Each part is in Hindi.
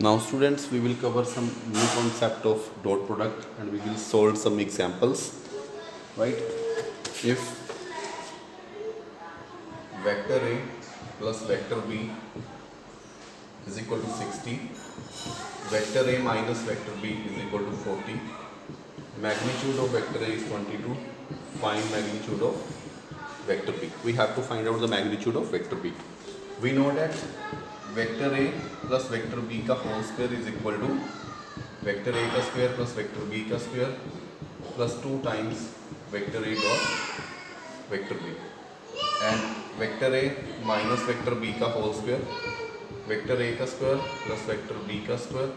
Now students, we will cover some new concept of dot product and we will solve some examples, right? If vector A plus vector B is equal to 60, vector A minus vector B is equal to 40, magnitude of vector A is 22, find magnitude of vector B. We have to find out the magnitude of vector B. We know that vector A plus vector B का whole square is equal to vector A का स्क्वायर प्लस वेक्टर बी का square plus 2 times vector A dot vector B and vector A minus vector B का होल स्क्वायर वेक्टर ए का स्क्वायर प्लस वेक्टर बी का square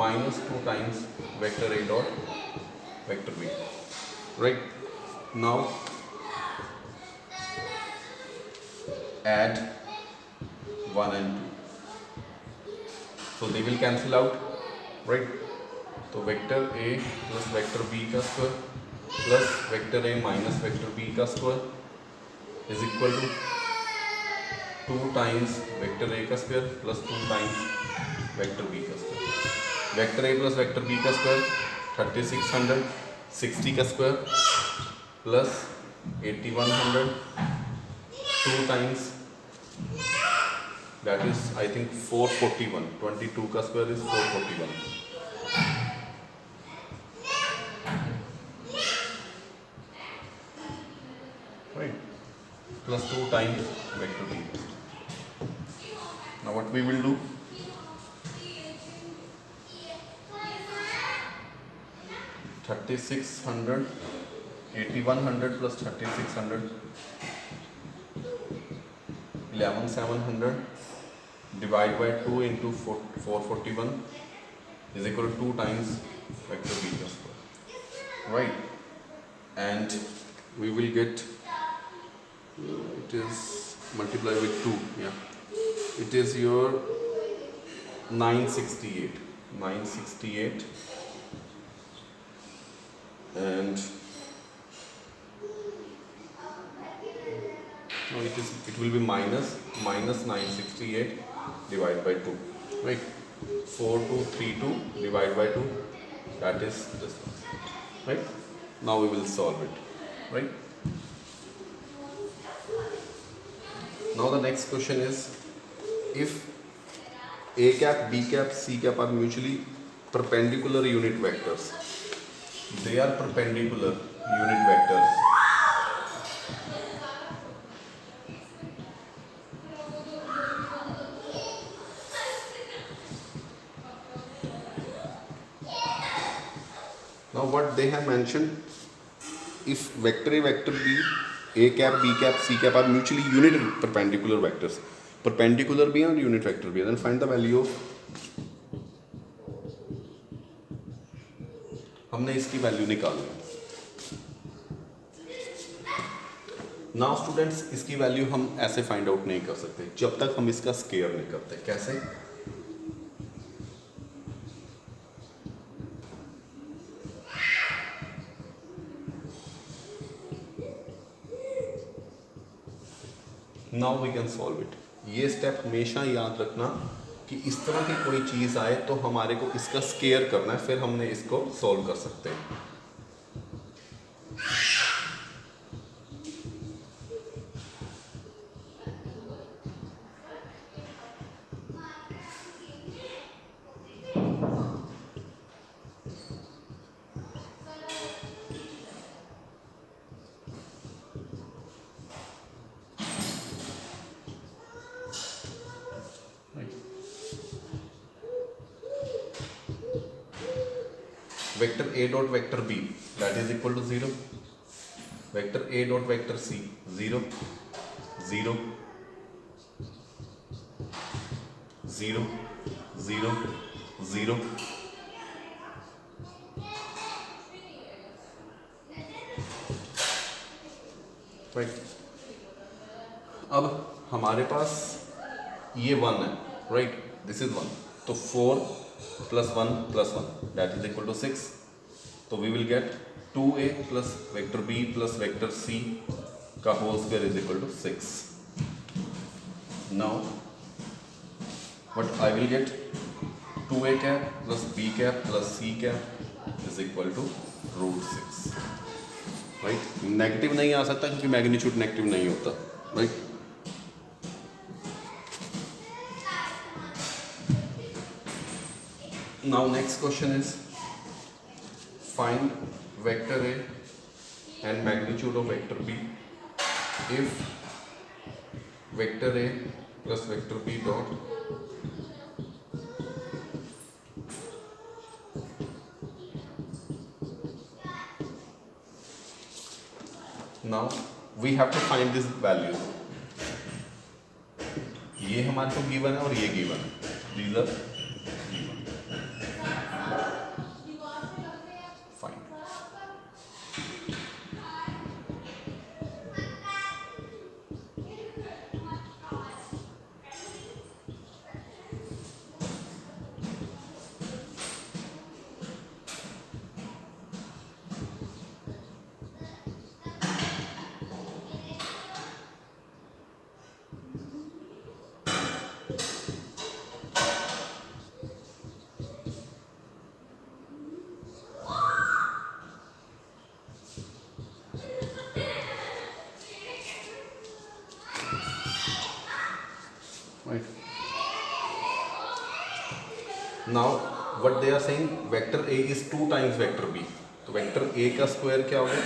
minus 2 times vector A dot vector B. Right now add 1 and 2, so they will cancel out, right? तो vector a plus vector b का square plus vector a minus vector b का square is equal to 2 times vector a का square plus 2 times vector b का square. Vector a plus vector b का स्क्वायर 3600, 60 का square plus 8100, 2 times that is I think 441, 22 का square is 441, right, plus 2 times vector b. Now what we will do, $3600, 8100 plus 3600, 11700 divide by 2 into 441 is equal to 2 times vector b plus square, right? And we will get it is multiplied with 2, yeah, it is your 968 and no, it will be minus 968 divided by 2, right? 4232 divided by 2, that is this one, right? Now we will solve it, right? Now the next question is, if a cap, b cap, c cap are mutually perpendicular unit vectors, they are perpendicular unit vectors, now what they have mentioned, if vector a, vector b, a cap, b cap, c cap are mutually unit perpendicular vectors, perpendicular भी है और unit vector भी है, then find the value of, हमने इसकी वैल्यू निकालनी है. नाउ स्टूडेंट्स, इसकी वैल्यू हम ऐसे फाइंड आउट नहीं कर सकते जब तक हम इसका स्केयर नहीं करते. कैसे? Now we can solve it. ये स्टेप हमेशा याद रखना कि इस तरह की कोई चीज़ आए तो हमारे को इसका स्केयर करना है, फिर हमने इसको सॉल्व कर सकते हैं. Vector a dot vector b, that is equal to 0. Vector a dot vector c, 0, 0, 0, 0, 0. Right. अब हमारे पास ये 1 है, right? This is 1. तो 4 plus 1 plus 1, that is equal to 6. So we will get 2a plus vector b plus vector c का whole square is equal to 6. Now what I will get, 2a cap plus b cap plus c cap is equal to √6, right. Negative नहीं आ सकता क्योंकि मैग्नीट्यूड नेगेटिव नहीं होता, right. Now next question is find vector a and magnitude of vector b if vector a plus vector b dot now we have to find this value. ये हमारे को गिवन है और ये गिवन है, these are given. Fine. Right. Now what they are saying, vector a is 2 times vector b, तो वेक्टर a का स्क्वायर क्या होगा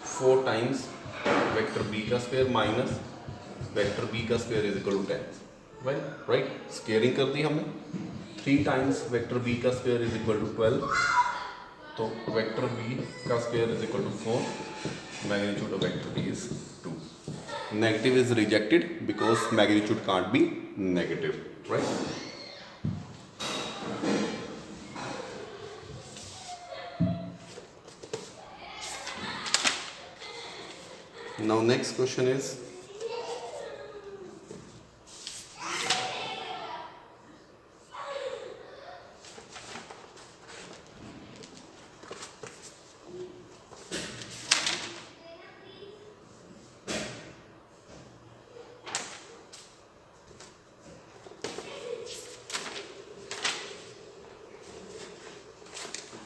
4 टाइम्स वेक्टर b का स्क्वायर माइनस वेक्टर b का square is equal to 10, right. Squaring कर दी हमने, 3 टाइम्स वेक्टर b का स्क्वायर इज इक्वल टू 12, तो वेक्टर b का square is equal to 4, magnitude of vector b is 2. Negative is rejected because magnitude can't be negative, right? Now next question is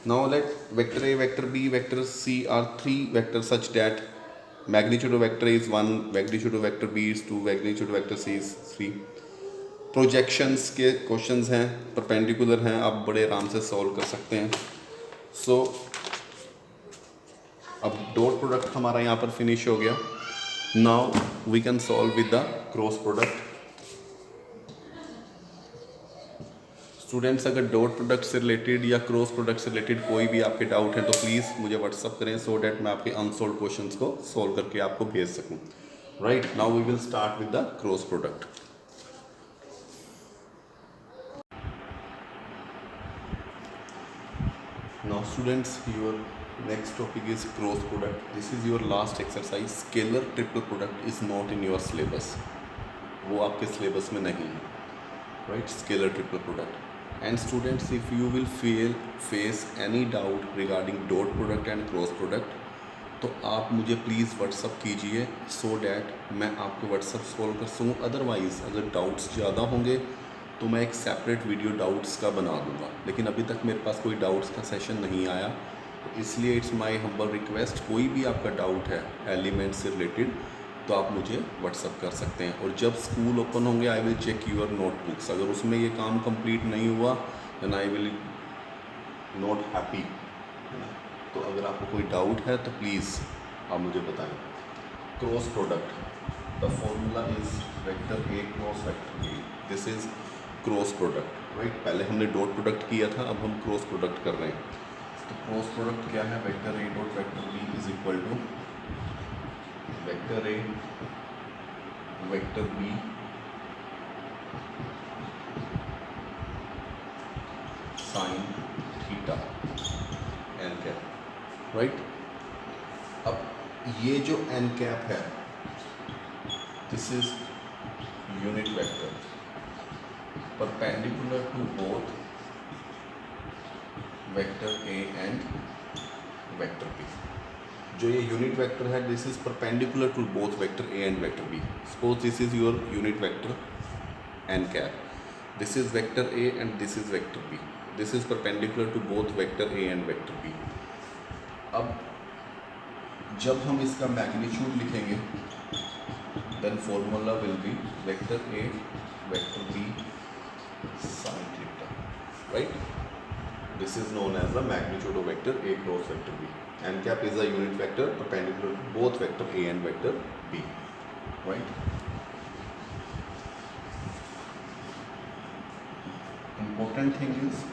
now let vector a, vector b, vector c are 3 vectors such that magnitude of vector a is 1, magnitude of vector b is 2, magnitude of vector c is 3. Projections के क्वेश्चंस हैं, परपेंडिकुलर हैं, आप बड़े आराम से सॉल्व कर सकते हैं. सो अब डॉट प्रोडक्ट हमारा यहाँ पर फिनिश हो गया. Now we can solve with the cross product. Students अगर डॉट प्रोडक्ट से रिलेटेड या क्रॉस प्रोडक्ट से रिलेटेड कोई भी आपके डाउट है तो प्लीज़ मुझे व्हाट्सअप करें सो डैट मैं आपके अनसॉल्व क्वेश्चंस को सॉल्व करके आपको भेज सकूं. Right now we will start with the cross product. Now students your next topic is cross product. This is your last exercise. Scalar triple product is not in your syllabus. वो आपके सिलेबस में नहीं है. Right scalar triple product. And students, if you will face any doubt regarding dot product and cross product, तो आप मुझे प्लीज़ व्हाट्सअप कीजिए सो डैट मैं आपको व्हाट्सअप सॉल्व कर सकूँ. अदरवाइज़ अगर डाउट्स ज़्यादा होंगे तो मैं एक सेपरेट वीडियो डाउट्स का बना दूँगा. लेकिन अभी तक मेरे पास कोई डाउट्स का सेशन नहीं आया, तो इसलिए इट्स माई हम्बल रिक्वेस्ट, कोई भी आपका डाउट है एलिमेंट से रिलेटेड तो आप मुझे व्हाट्सअप कर सकते हैं. और जब स्कूल ओपन होंगे I will check your notebooks. अगर उसमें ये काम कंप्लीट नहीं हुआ then I will not happy. तो अगर आपको कोई डाउट है तो प्लीज़ आप मुझे बताएं. Cross product, the formula is vector A cross vector B. This is cross product. Right पहले हमने डॉट प्रोडक्ट किया था, अब हम क्रॉस प्रोडक्ट कर रहे हैं. तो क्रॉस प्रोडक्ट क्या है? Vector A dot vector B is equal to vector A vector B sine theta N cap. Right अब ये जो एन कैप है this is unit vector perpendicular to both vector A and vector B. जो ये यूनिट वेक्टर है this is perpendicular to both vector A and vector B. Suppose this is your unit vector N cap. This is vector A and this is vector B. This is perpendicular to both vector A and vector B. अब जब हम इसका मैग्नीट्यूड लिखेंगे, then formula will be vector A vector B sin theta, right? This is known as the magnitude of vector A cross vector B. N cap is a unit vector perpendicular to both vector A and vector B, right? Important thing is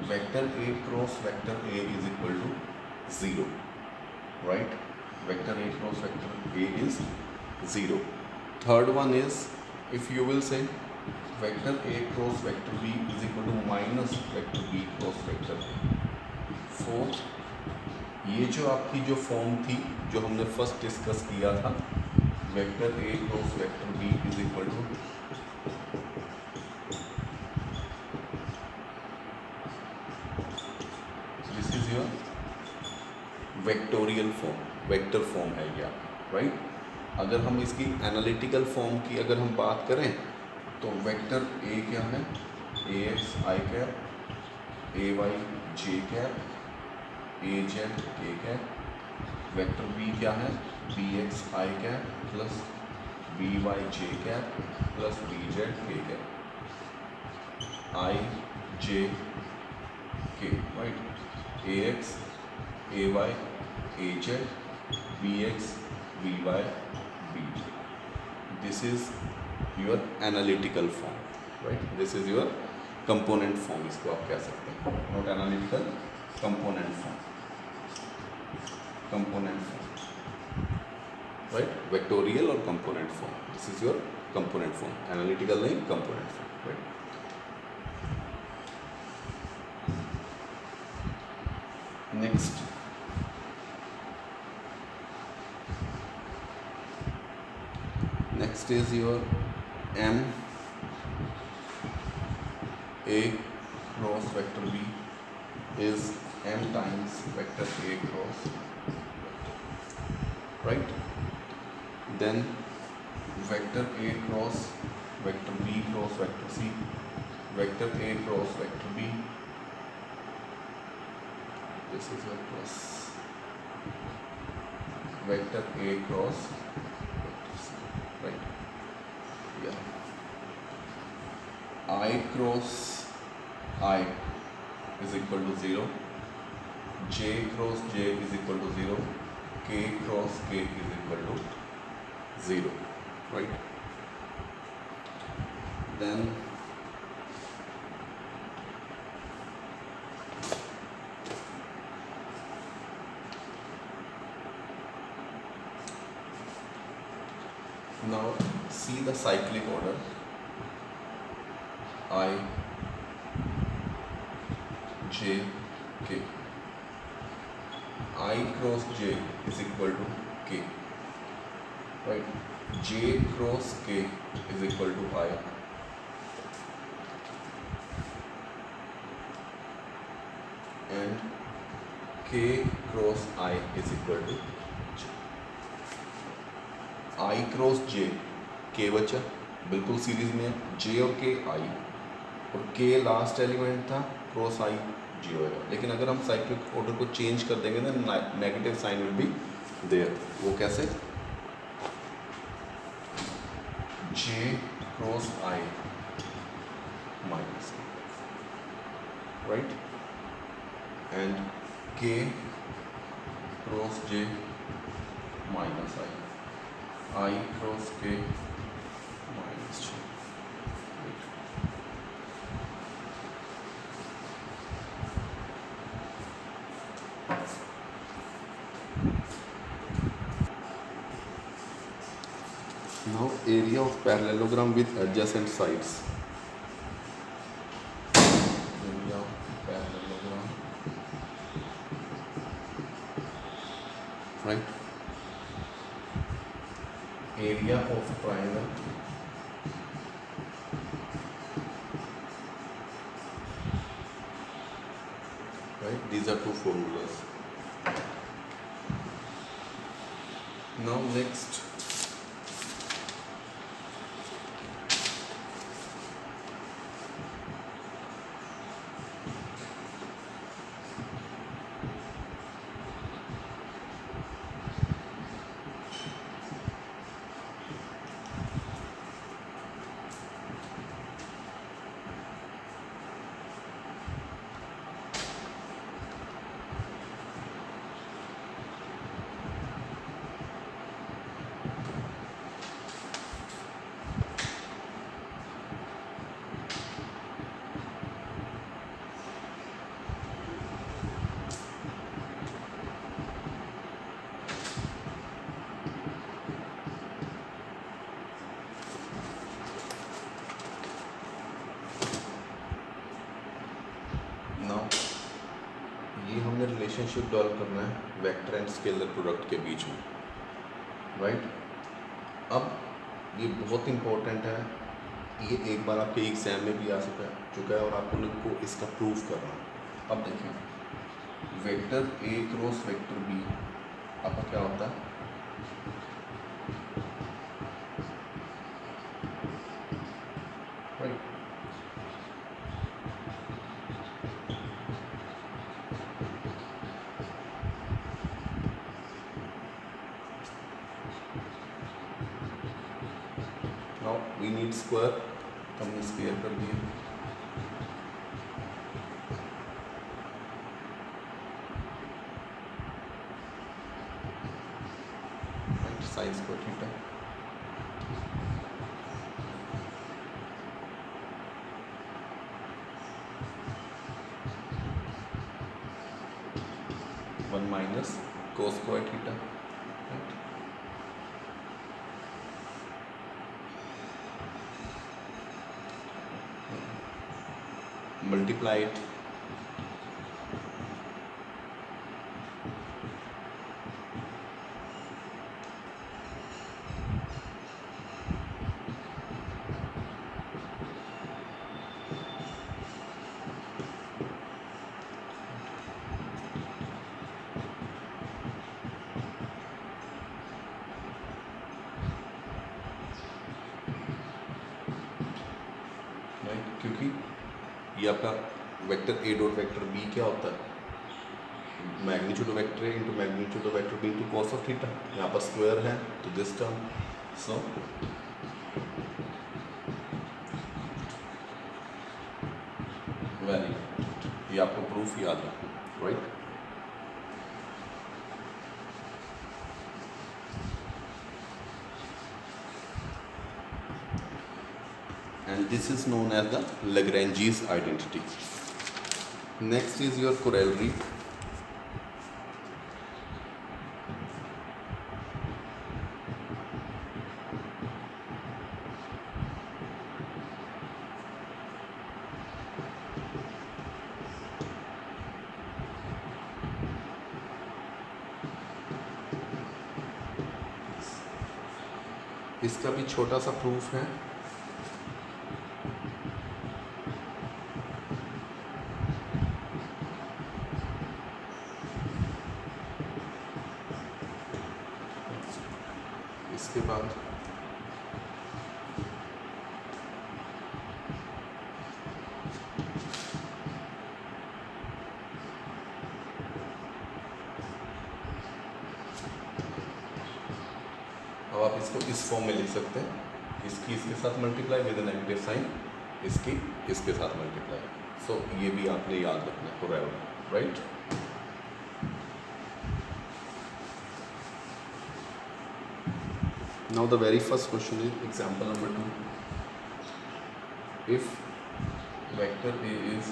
vector A cross vector A is equal to 0, right? Vector A cross vector A is 0. Third one is, if you will say vector A cross vector B is equal to minus vector B cross vector A. Fourth, ये जो आपकी जो फॉर्म थी जो हमने फर्स्ट डिस्कस किया था, vector A cross vector B is equal to this is your vectorial form, vector form है ये, राइट? अगर हम इसकी एनालिटिकल फॉर्म की अगर हम बात करें तो वेक्टर ए क्या है, A X I cap, A Y J cap, A Z K cap. Vector B क्या है, B X I cap plus B Y J cap plus B Z K cap, I J K, right? A X A Y A Z, B X B Y B Z. This is your analytical form, right? This is your component form, इसको आप कह सकते हैं. Not analytical, component form, component form, right? Vectorial or component form. This is your component form. Analytical नहीं, component form, right? Next, next is your M A cross vector B is M times vector A cross, right? Then vector A cross vector B cross vector C, vector A cross vector B, this is your plus vector A cross vector C, right? Yeah. I cross I is equal to 0, J cross J is equal to 0, K cross K is equal to 0, right? Then now see the cyclic order. I J K. I cross J is equal to K, right? J cross K is equal to I, and K cross I is equal to J. I cross J, K बचा, बिल्कुल सीरीज में J और K I, और K लास्ट एलिमेंट था, क्रॉस I G होगा. लेकिन अगर हम साइक्लिक ऑर्डर को चेंज कर देंगे ना, negative sign will be there. वो कैसे? J cross I minus, right? And K cross J minus I cross K minus J. Now area of parallelogram with adjacent sides. Area of parallelogram, right? Area of triangle, right? These are two formulas. Now next, relationship develop करना है वेक्टर एंड स्केलर प्रोडक्ट के बीच में, राइट। अब ये बहुत इम्पोर्टेंट है, ये एक बार आपके एग्जाम में भी आ चुका है और आपको उनको इसका प्रूफ करना है। अब देखिए vector A cross vector B आपका क्या होता है, right. Now we need square, हमने स्क्वायर कर दिया। Sine square theta, one minus cos square theta, multiply it, right. क्योंकि ये आपका vector A dot vector B क्या होता है, magnitude of vector A into magnitude of vector B into cos of theta. यहाँ पर स्क्वायर है तो this term, so very good, ये आपको प्रूफ याद रखना, right. And this is known as the Lagrange's identity. Next is your corollary. इसका भी छोटा सा प्रूफ है। इसके बाद अब आप इसको इस फॉर्म में लिख सकते हैं, इसकी इसके साथ मल्टीप्लाई विद नेगेटिव साइन, इसकी इसके साथ मल्टीप्लाई। सो ये भी आपने याद रखना है फोrever, right. Now the very first question is example number 2. If vector A is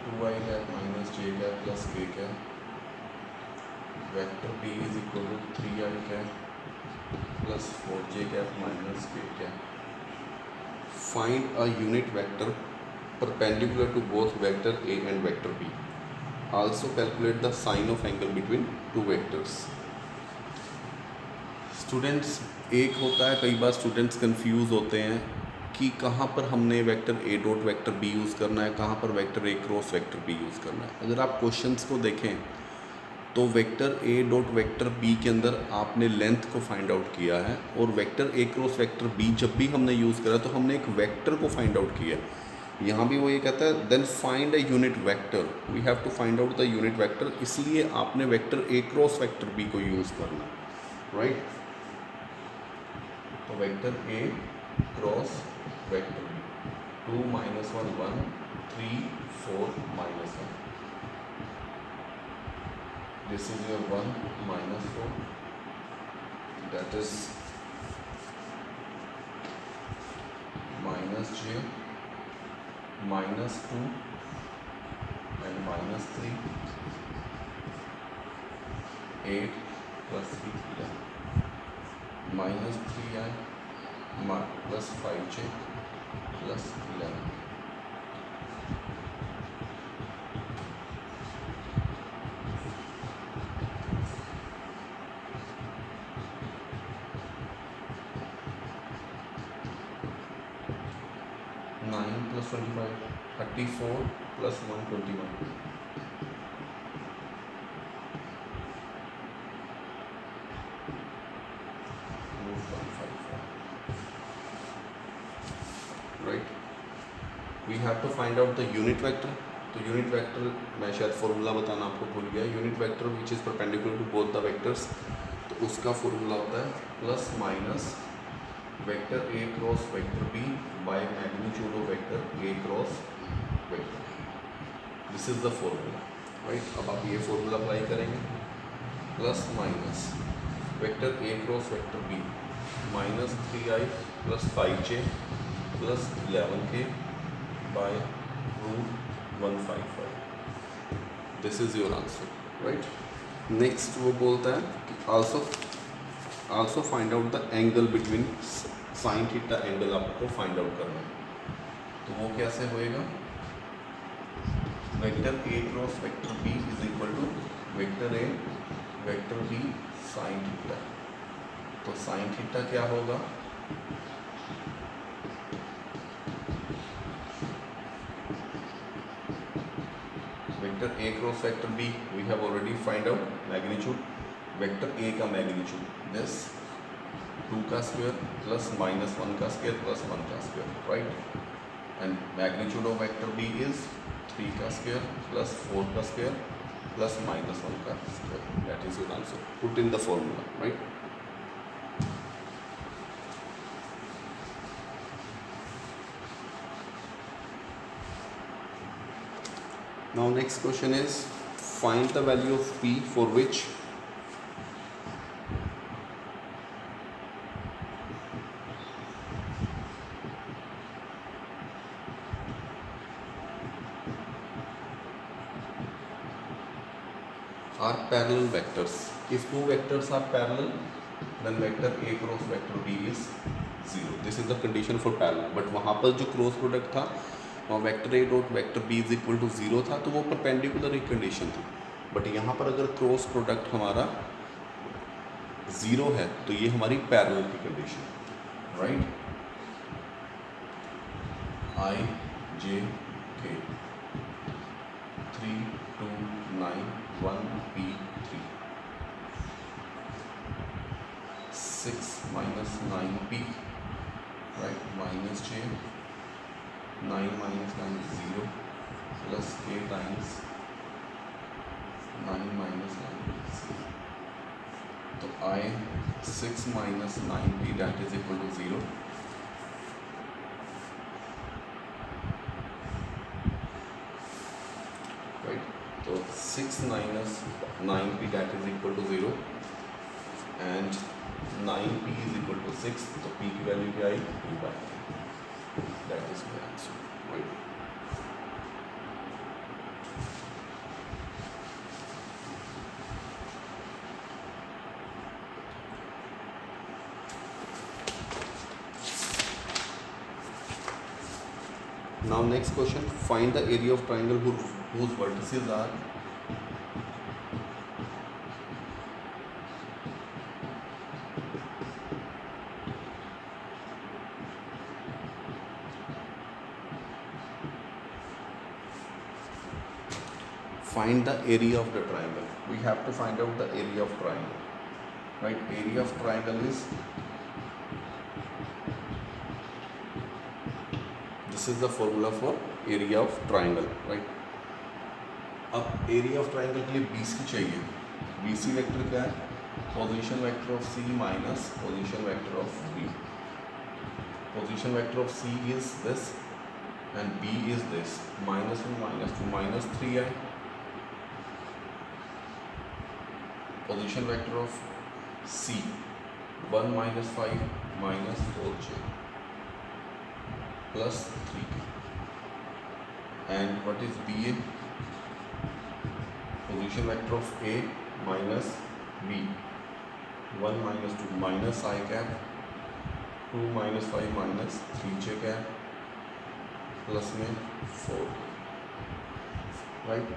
2i cap minus j cap plus k cap, vector B is equal to 3i cap plus 4j cap minus k cap. Find a unit vector perpendicular to both vector A and vector B. Also calculate the sine of angle between two vectors. Students एक होता है, कई बार स्टूडेंट्स कंफ्यूज होते हैं कि कहाँ पर हमने vector A dot vector B use करना है, कहाँ पर vector A cross vector B use करना है। अगर आप क्वेश्चंस को देखें तो vector A dot vector B के अंदर आपने लेंथ को फाइंड आउट किया है, और vector A cross vector B जब भी हमने यूज़ करा तो हमने एक वेक्टर को फाइंड आउट किया। यहाँ भी वो ये कहता है then find a unit vector, we have to find out the unit vector, इसलिए आपने vector A cross vector B को यूज़ करना, राइट। तो vector A cross vector B, 2 - 1 1 3 4 -1, this is your 1 -4, that is -j -2 and -3, 8 + 3 11, -3i plus 5j plus 11, 9 plus 25, 34 plus 121. Right? We have to find out the unit vector. तो यूनिट वेक्टर मैं शायद फॉर्मूला बताना आपको भूल गया. Unit vector which is perpendicular to both the vectors, तो उसका फॉर्मूला होता है plus minus vector A cross vector B by magnitude of vector A cross vector. This is the formula. Right, अब आप ये फॉर्मूला अप्लाई करेंगे. Plus minus vector A cross vector B minus 3i plus 5j plus 11k by root 155. This is your answer. Right, next वो बोलता है कि also find out the angle between sine theta angle आपको फाइंड आउट करना है. तो वो कैसे होएगा? Vector A cross vector B is equal to vector A vector B sine theta. तो साइन थीटा क्या होगा? Vector A cross vector B we have already find out magnitude. Vector A का मैग्नीट्यूड दिस 2 का स्क्वायर प्लस माइनस 1 का स्क्वायर प्लस 1 का square. Right, and magnitude of vector B is 3 का स्क्वायर प्लस 4 का स्क्वायर प्लस माइनस 1 का square. That is your answer. Put in the formula. Right, now next question is find the value of p for which are parallel vectors. If two vectors are parallel, then vector a cross vector b is 0. This is the condition for parallel. But वहाँ पर जो क्रॉस प्रोडक्ट था वहाँ vector A dot vector B is equal to 0 था, तो वो परपेंडिकुलर एक कंडीशन थी. बट यहाँ पर अगर क्रॉस प्रोडक्ट हमारा 0 है तो ये हमारी पैरेलल की कंडीशन. राइट, आई जे के 3 2 9 1 p 3 6 minus 9p. Right, minus j 9 minus 9 is 0 plus k times 9 minus 9 is 0. तो I 6 minus 9p that is equal to 0. Right, तो 6 minus 9p that is equal to 0 and 9p is equal to 6. तो p की वैल्यू क्या आई? 2/3. That is my answer. Right. Now next question, find the area of triangle whose vertices are find the area of the triangle. We have to find out the area of triangle. Right, area of triangle is, this is the formula for area of triangle. Right, अब एरिया ऑफ ट्राइंगल के लिए BC चाहिए. BC वेक्टर क्या है? Position vector of C minus position vector of B. Position vector of C is this and B is this. -1 -2 -3i. Position vector of C 1 minus 5 minus 4j plus 3k. And what is BA? Position vector of A minus B 1 minus 2 minus I cap 2 minus 5 minus 3j cap plus में 4. Right,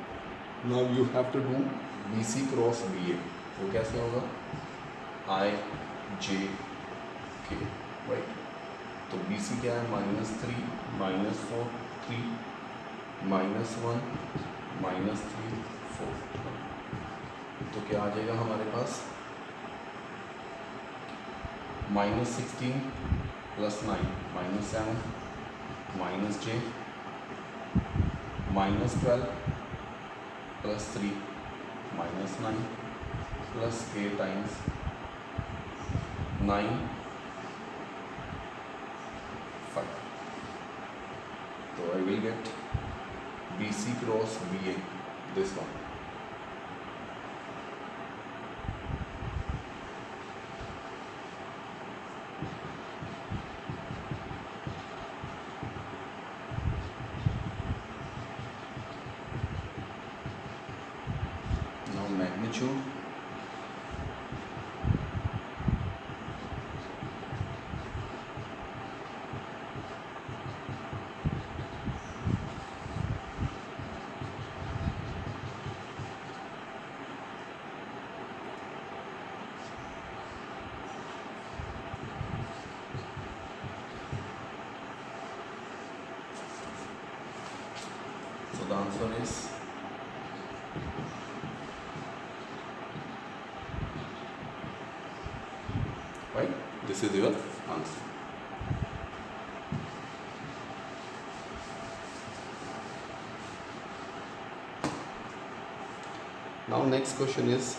now you have to do BC cross BA. वो कैसे होगा? I J K. राइट, तो BC क्या है? -3 -4 3 -1 -3 4। तो क्या आ जाएगा हमारे पास -16 + 9 -7 -j -12 + 3 -9 + k times 9 5। तो I will get BC × BA, this one। Now magnitude, so the answer is right. This is your answer. Now next question is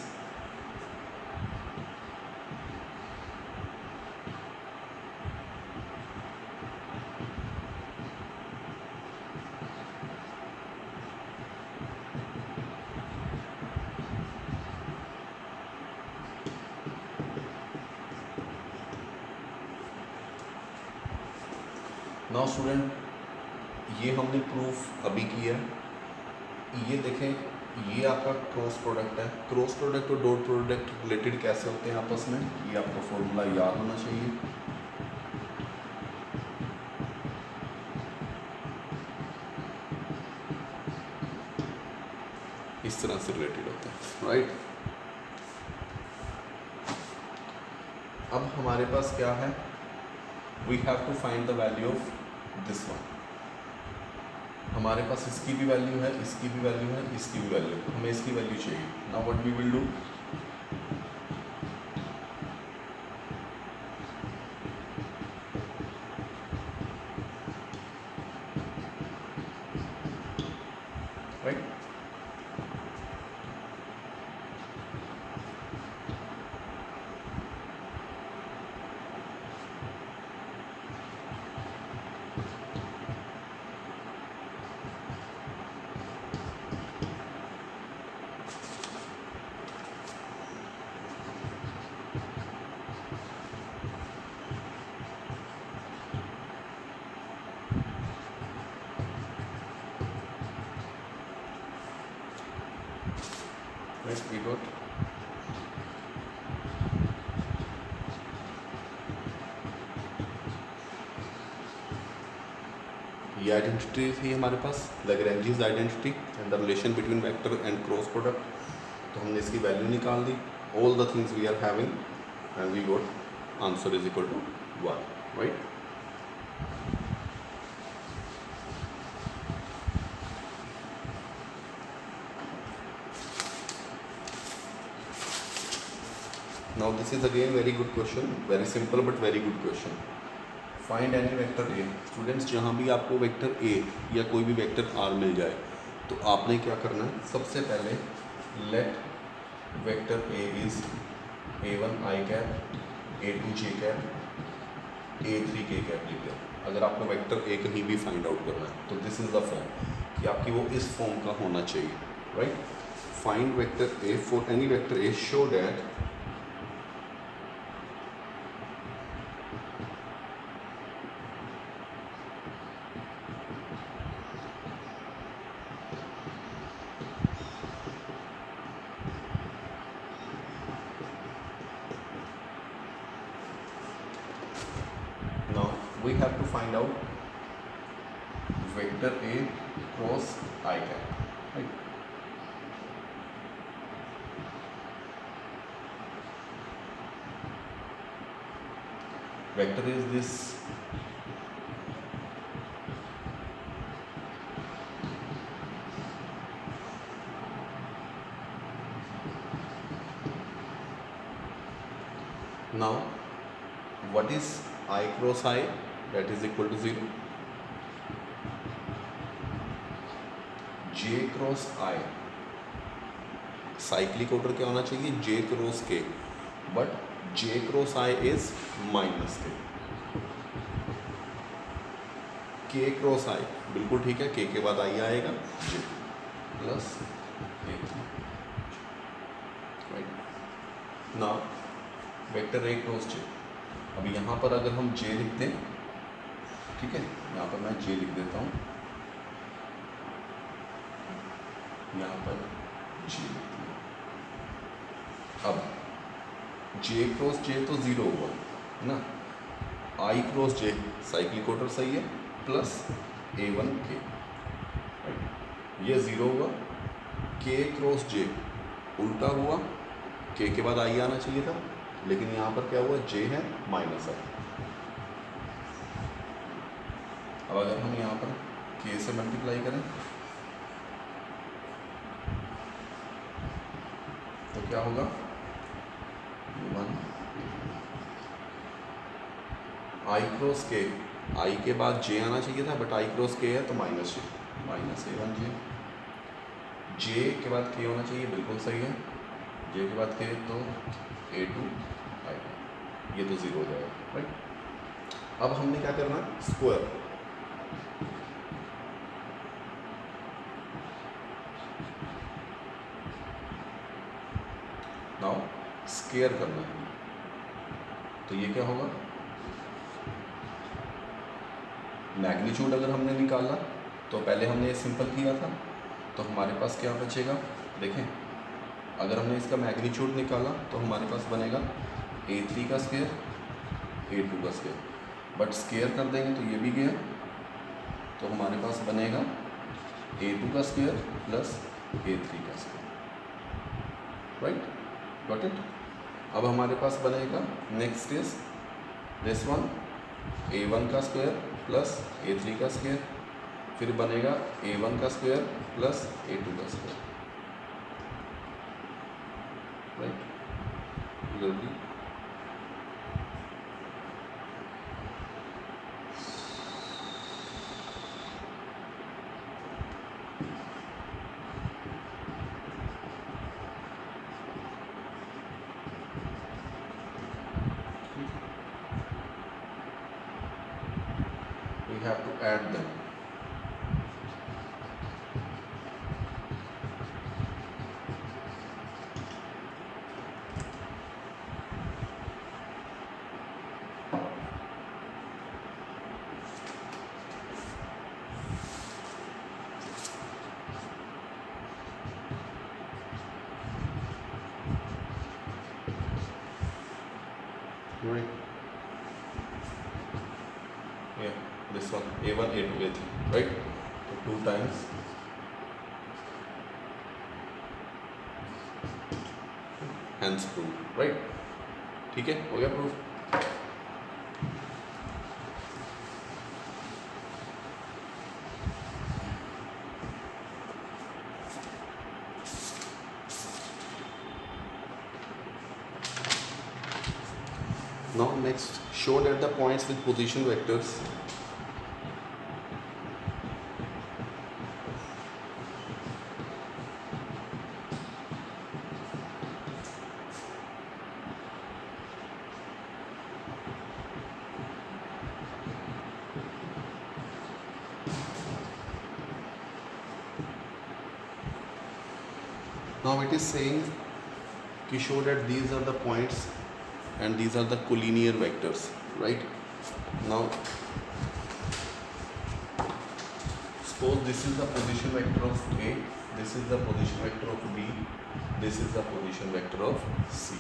now student, ये हमने प्रूफ अभी किया। ये देखें, ये आपका क्रॉस प्रोडक्ट है। क्रॉस प्रोडक्ट और डॉट प्रोडक्ट रिलेटेड कैसे होते हैं आपस में, ये आपको फॉर्मूला याद होना चाहिए। इस तरह से रिलेटेड होते हैं, राइट। अब हमारे पास क्या है, we have to find the value of this one. हमारे पास इसकी भी वैल्यू है, इसकी भी वैल्यू है, इसकी भी वैल्यू है, हमें इसकी वैल्यू चाहिए। Now what we will do, right. We got ये आइडेंटिटी थी हमारे पास, Lagrange's identity and the relation between vector and cross product. तो हमने इसकी वैल्यू निकाल दी, all the things we are having, and we got answer is equal to 1, right. Now this is again very good question, very simple but very good question. Find any vector A। Students, जहाँ भी आपको वेक्टर A या कोई भी वेक्टर R मिल जाए तो आपने क्या करना है, सबसे पहले let vector A is A1 I cap, A2 J cap, A3 K cap लिखिए। अगर आपको वेक्टर A कहीं भी फाइंड आउट करना है तो दिस इज द फॉर्म, कि आपकी वो इस फॉर्म का होना चाहिए, right. Find vector A for any vector A, show that we have to find out vector A cross I cap, right? Vector is this Now what is I cross I? That is equal to 0. J cross I, cyclic order क्या होना चाहिए? J cross K, but J cross I is minus K cross I बिल्कुल ठीक है, K के बाद I आएगा J plus A3, right. Now vector A cross J, अभी यहाँ पर अगर हम J लिख दें, ठीक है, यहाँ पर मैं J लिख देता हूँ, यहाँ पर J लिख दिया। अब J क्रॉस J तो 0 हुआ ना, I cross J cyclic order सही है, प्लस A1K, ये 0 हुआ। K क्रॉस J उल्टा हुआ, K के बाद I आना चाहिए था, लेकिन यहाँ पर क्या हुआ? J है माइनस I। अब अगर हम यहाँ पर K से मल्टीप्लाई करें तो क्या होगा? 1 I क्रॉस K, I के बाद J आना चाहिए था, बट I क्रॉस K है तो minus J, minus A1J। J के बाद K होना चाहिए, बिल्कुल सही है, J के बाद K तो A2I, ये तो 0 हो जाएगा, राइट। अब हमने क्या करना है? स्क्वायर। नाउ स्क्वायर करना है, तो ये क्या होगा? मैग्नीट्यूड अगर हमने निकाला तो पहले हमने ये सिंपल किया था, तो हमारे पास क्या बचेगा? देखें, अगर हमने इसका मैग्नीट्यूड निकाला तो हमारे पास बनेगा A3 का स्क्वायर, A2 का स्क्वायर, बट स्क्वायर कर देंगे तो ये भी गया, तो हमारे पास बनेगा A2 का स्क्वायर प्लस A3 का स्क्वायर, राइट, गॉट इट। अब हमारे पास बनेगा next is this one, A1 का स्क्वायर प्लस A3 का स्क्वायर, फिर बनेगा A1 का स्क्वायर प्लस A2 का स्क्वायर, राइट, जल्दी। We have to add them. Right. Yeah, this one A1, A2, A3, right? So 2 times hence proof, right? ठीक है, हो गया proof. Now next, show that the points with position vectors now it is saying to show that these are the points and these are the collinear vectors, right? Now suppose this is the position vector of A, this is the position vector of B, this is the position vector of C.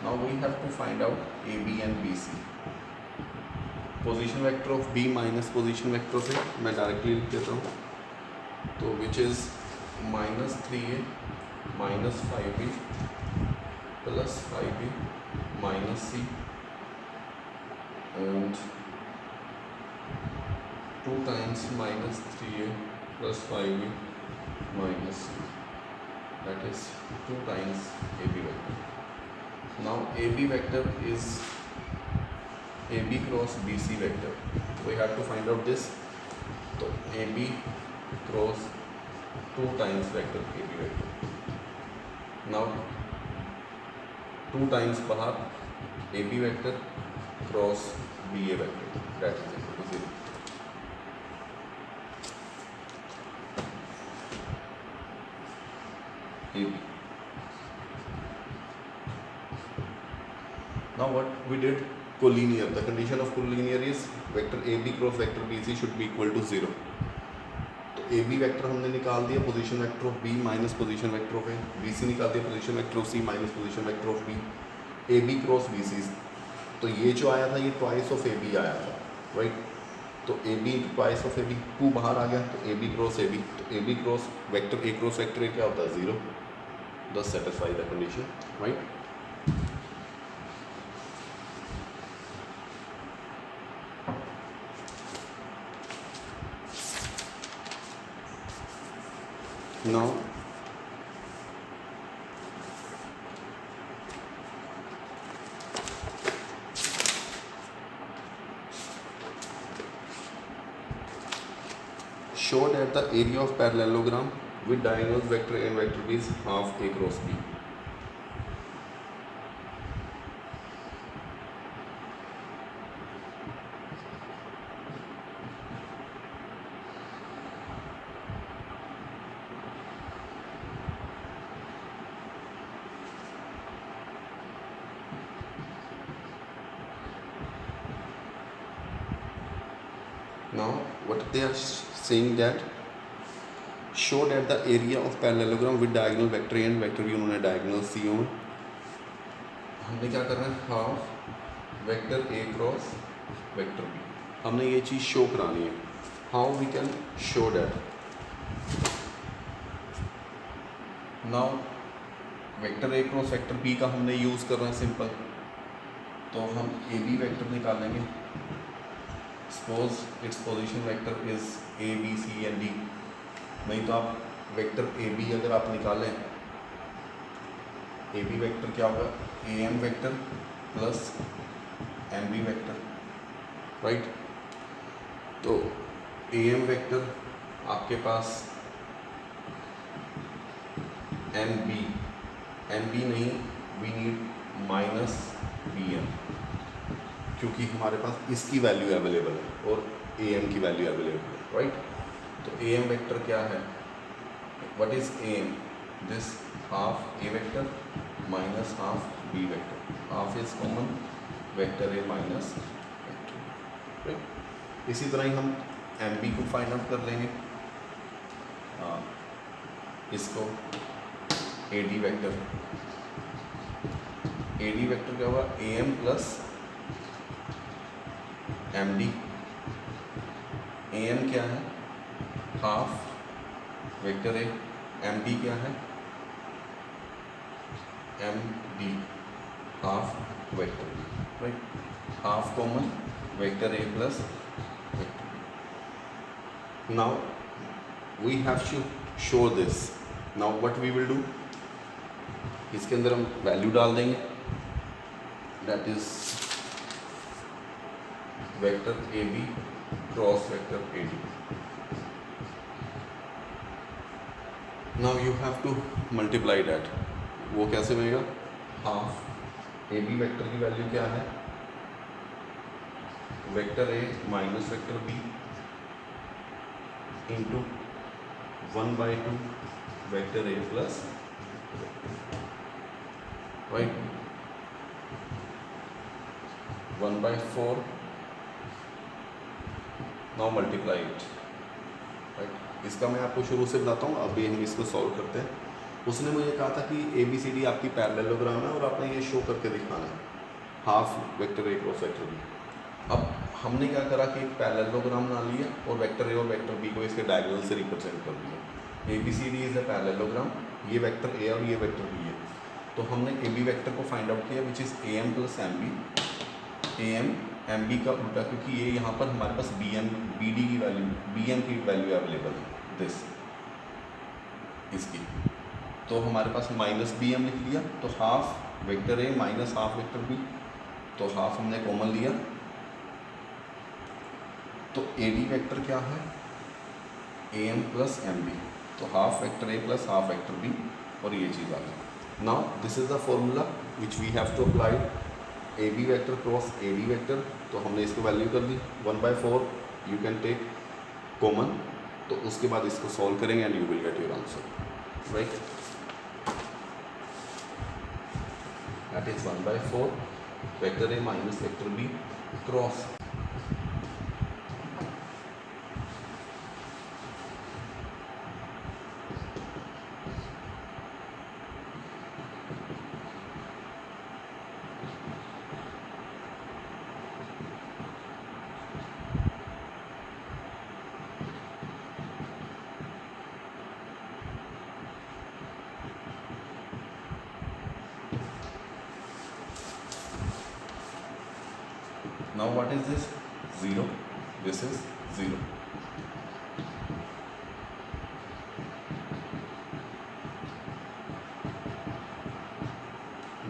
Now we have to find out AB and BC. Position vector of B minus position vector of A मैं डायरेक्टली लिख देता हूँ, तो which is minus 3A minus 5B plus 5B minus C and 2 times minus 3A plus 5B minus C, that is 2 times AB vector. Now AB vector is AB cross BC vector. We have to find out this. So AB cross 2 times vector AB vector. Now 2 times bahar AB vector cross BA vector, that is equal to 0. AB. Now what we did, collinear. The condition of collinear is vector AB cross vector BC should be equal to 0. तो AB वेक्टर हमने निकाल दिया, position vector of B minus position vector of A, BC निकाल दिया, position vector of C minus position vector of B, AB cross BC. तो ये जो आया था ये ट्वाइस ऑफ AB आया था, राइट. तो AB ट्वाइस ऑफ AB, 2 बाहर आ गया, तो AB क्रॉस AB, तो AB cross vector A cross vector A क्या होता है 0. Thus satisfy the condition, right. Now show that the area of parallelogram with diagonals vector A and vector B is half A cross B. Now what they are saying that show that the area of parallelogram with diagonal vector A and vector B, उन्होंने diagonal C on, हमने क्या करना है half vector A cross vector B, हमने ये चीज़ शो करानी है. How we can show that. Now vector A cross vector B का हमने यूज़ करना है सिंपल. तो हम AB वेक्टर निकालेंगे. Suppose its position vector is A B C and D. नहीं तो आप वेक्टर AB अगर आप निकालें, AB वेक्टर क्या होगा AM vector plus MB vector, right. तो AM वेक्टर आपके पास MB नहीं, वी नीड माइनस BM, क्योंकि हमारे पास इसकी वैल्यू अवेलेबल है और AM की वैल्यू अवेलेबल है, राइट. तो AM वेक्टर क्या है, what is AM, this half A vector minus half B vector, half is common, vector A minus vector, right. इसी तरह ही हम MB को फाइंड आउट कर लेंगे. इसको AD वेक्टर क्या होगा AM प्लस MD. AM क्या है हाफ वेक्टर A, MD क्या है MD half vector B, right. Half common vector A plus vector B. Now we have to show this. Now what we will do, इसके अंदर हम वैल्यू डाल देंगे, that is vector AB cross vector AD. Now you have to multiply that. वो कैसे बनेगा, हाफ AB वेक्टर की वैल्यू क्या है vector A minus vector B into 1/2 vector A plus, right, 1/4. Now multiply it, right. इसका मैं आपको शुरू से बताता हूँ, अभी हम इसको सॉल्व करते हैं. उसने मुझे कहा था कि ABCD आपकी पैरेललोग्राम है और आपने ये शो करके दिखाना है half vector A cross vector B. अब हमने क्या करा कि एक पैरेललोग्राम बना लिया और वेक्टर A और वेक्टर B को इसके डायगोनल से रिप्रेजेंट कर दिया. ABCD इज अ पैरेललोग्राम, ये वेक्टर A और ये वेक्टर B है. तो हमने AB वेक्टर को फाइंड आउट किया which is AM plus MB. AM MB का उल्टा, क्योंकि ये यहाँ पर हमारे पास BD की वैल्यू, BM की वैल्यू अवेलेबल है, दिस इसकी. तो हमारे पास माइनस बी हम लिख लिया, तो half vector A minus half vector B, तो हाफ हमने कॉमन लिया। तो ए डी वेक्टर क्या है, A M plus M B, तो half vector A plus half vector B, और ये चीज़ आ गई। Now this is the formula which we have to apply, A B vector cross A D vector, तो हमने इसको वैल्यू कर दी 1/4, यू कैन टेक कॉमन, तो उसके बाद इसको सॉल्व करेंगे and you will get your answer, right. That is 1/4 vector A minus vector B cross now what is this 0, this is 0,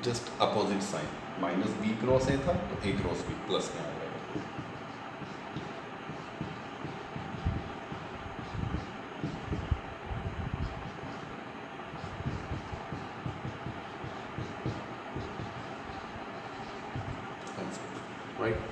just opposite sign, minus B cross A था तो ए क्रॉस बी प्लस में आ जाएगा। Right,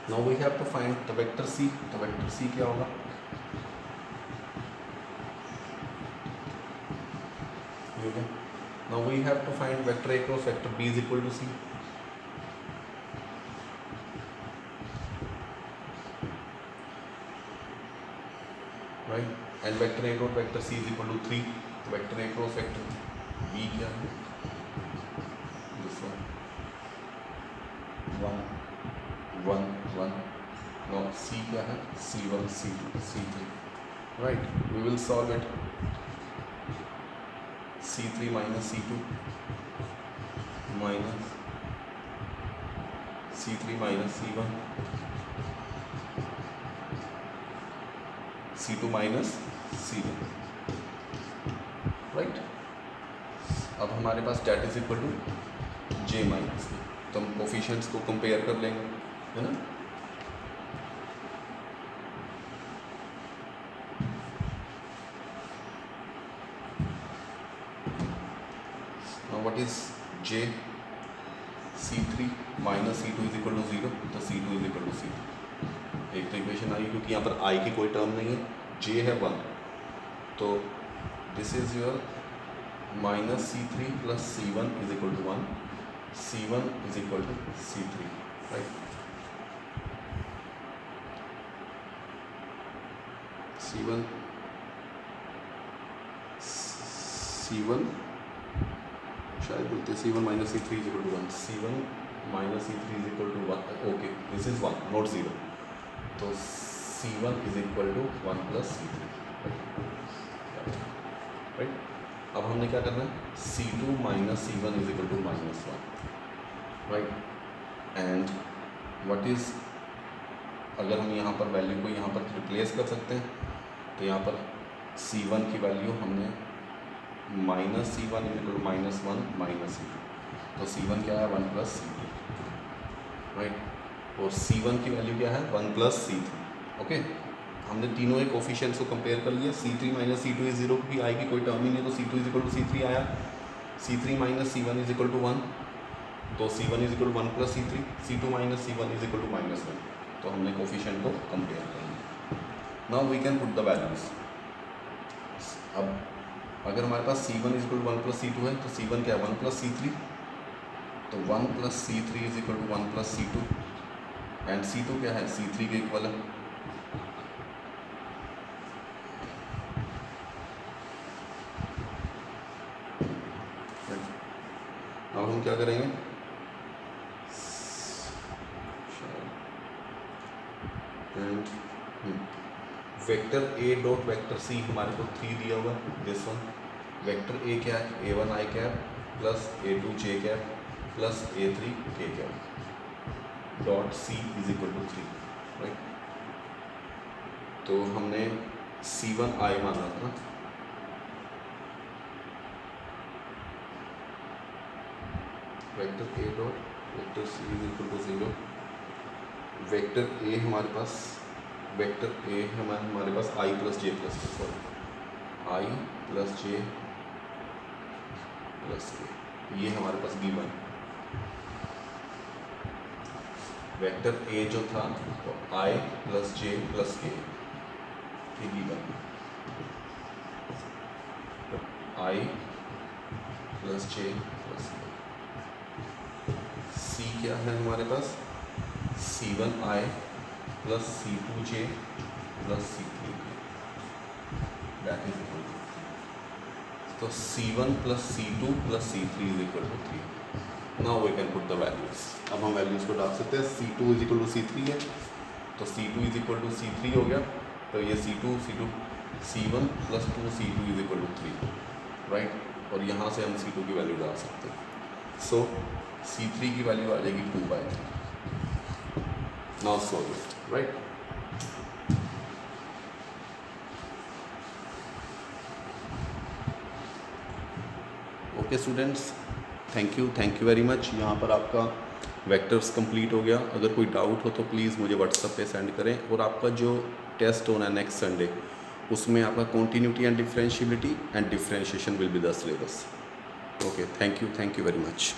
now we have to find the vector c, तो vector c क्या होगा, okay. Now we have to find vector a cross vector b is equal to c, right, and vector a cross vector c is equal to 3, तो vector a cross vector b क्या है, this one 1 1 1, no c क्या है, c1 c2 c3, right, we will solve it, c3 minus c2 minus c3 minus c1 c2 minus c1, right। अब हमारे पास that is equal to J minus, तो हम कोफिशिएंट्स को कंपेयर कर लेंगे, है ना। Now what is j, c3 minus c2 is equal to 0, तो c2 is equal to c3, एक तो इक्वेशन आई क्योंकि यहाँ पर i की कोई टर्म नहीं है, j है 1, तो this is your minus c3 plus c1 is equal to 1, c1 is equal to c3, right. c1 शायद बोलते हैं c1 minus c3 is equal to 1, c1 minus c3 is equal to 1, okay this is 1 not 0, तो c1 is equal to 1 plus c3, right. अब हमने क्या करना है, c2 minus c1 is equal to minus 1, right, and what is, अगर हम यहाँ पर वैल्यू को यहाँ पर रिप्लेस कर सकते हैं, तो यहाँ पर c1 की वैल्यू हमने minus c1 is equal to minus 1 minus c2, तो c1 क्या है 1 प्लस c2, राइट, और c1 की वैल्यू क्या है 1 प्लस c3, ओके। हमने तीनों एक कोफिशिएंट्स को कंपेयर कर लिया, c3 माइनस c2 इज 0 क्योंकि i की कोई टर्म ही नहीं है, तो c2 is equal to c3 आया, c3 minus c1 is equal to 1, तो c1 is equal to 1 plus c3, c2 minus c1 is equal to minus 1, तो हमने कोफिशिएंट को कंपेयर कर लिया। Now we can put the values. अब अगर हमारे पास C1 is equal to 1 plus C2 है तो C1 क्या है 1 प्लस C3, तो 1 plus C3 is equal to 1 plus C2 and C2 क्या है C3 के इक्वल है। अब हम क्या करेंगे, vector A dot vector C हमारे को 3 दिया हुआ दिस वन। वेक्टर A क्या है A1 I cap plus A2 J cap plus A3 K cap dot C is equal to 3, right. तो हमने C1 I माना था, vector A dot vector C is equal to 0। Vector A हमारे पास वेक्टर A हमारे पास I plus J plus K, sorry I plus J plus K, ये हमारे पास गिवन। वेक्टर A जो था तो I plus J plus K, ये given. I plus J plus K. C क्या है हमारे पास C1 I plus C2 J plus C3 that is equal to, तो C1 plus C2 plus C3 is equal to 3। Now we can put the values. अब हम वैल्यूज को डाल सकते हैं। C2 is equal to C3 है तो C2 is equal to C3 हो गया, तो ये C1 plus 2C2 is equal to 3, right. और यहाँ से हम C2 की वैल्यू डाल सकते हैं। सो C3 की वैल्यू आ जाएगी 2/3। Now solve it, right. Okay students, thank you very much. यहाँ पर आपका वेक्टर्स कंप्लीट हो गया। अगर कोई डाउट हो तो प्लीज़ मुझे व्हाट्सएप पे सेंड करें। और आपका जो टेस्ट होना है नेक्स्ट संडे, उसमें आपका continuity and differentiability and differentiation will be the syllabus. Okay, thank you very much.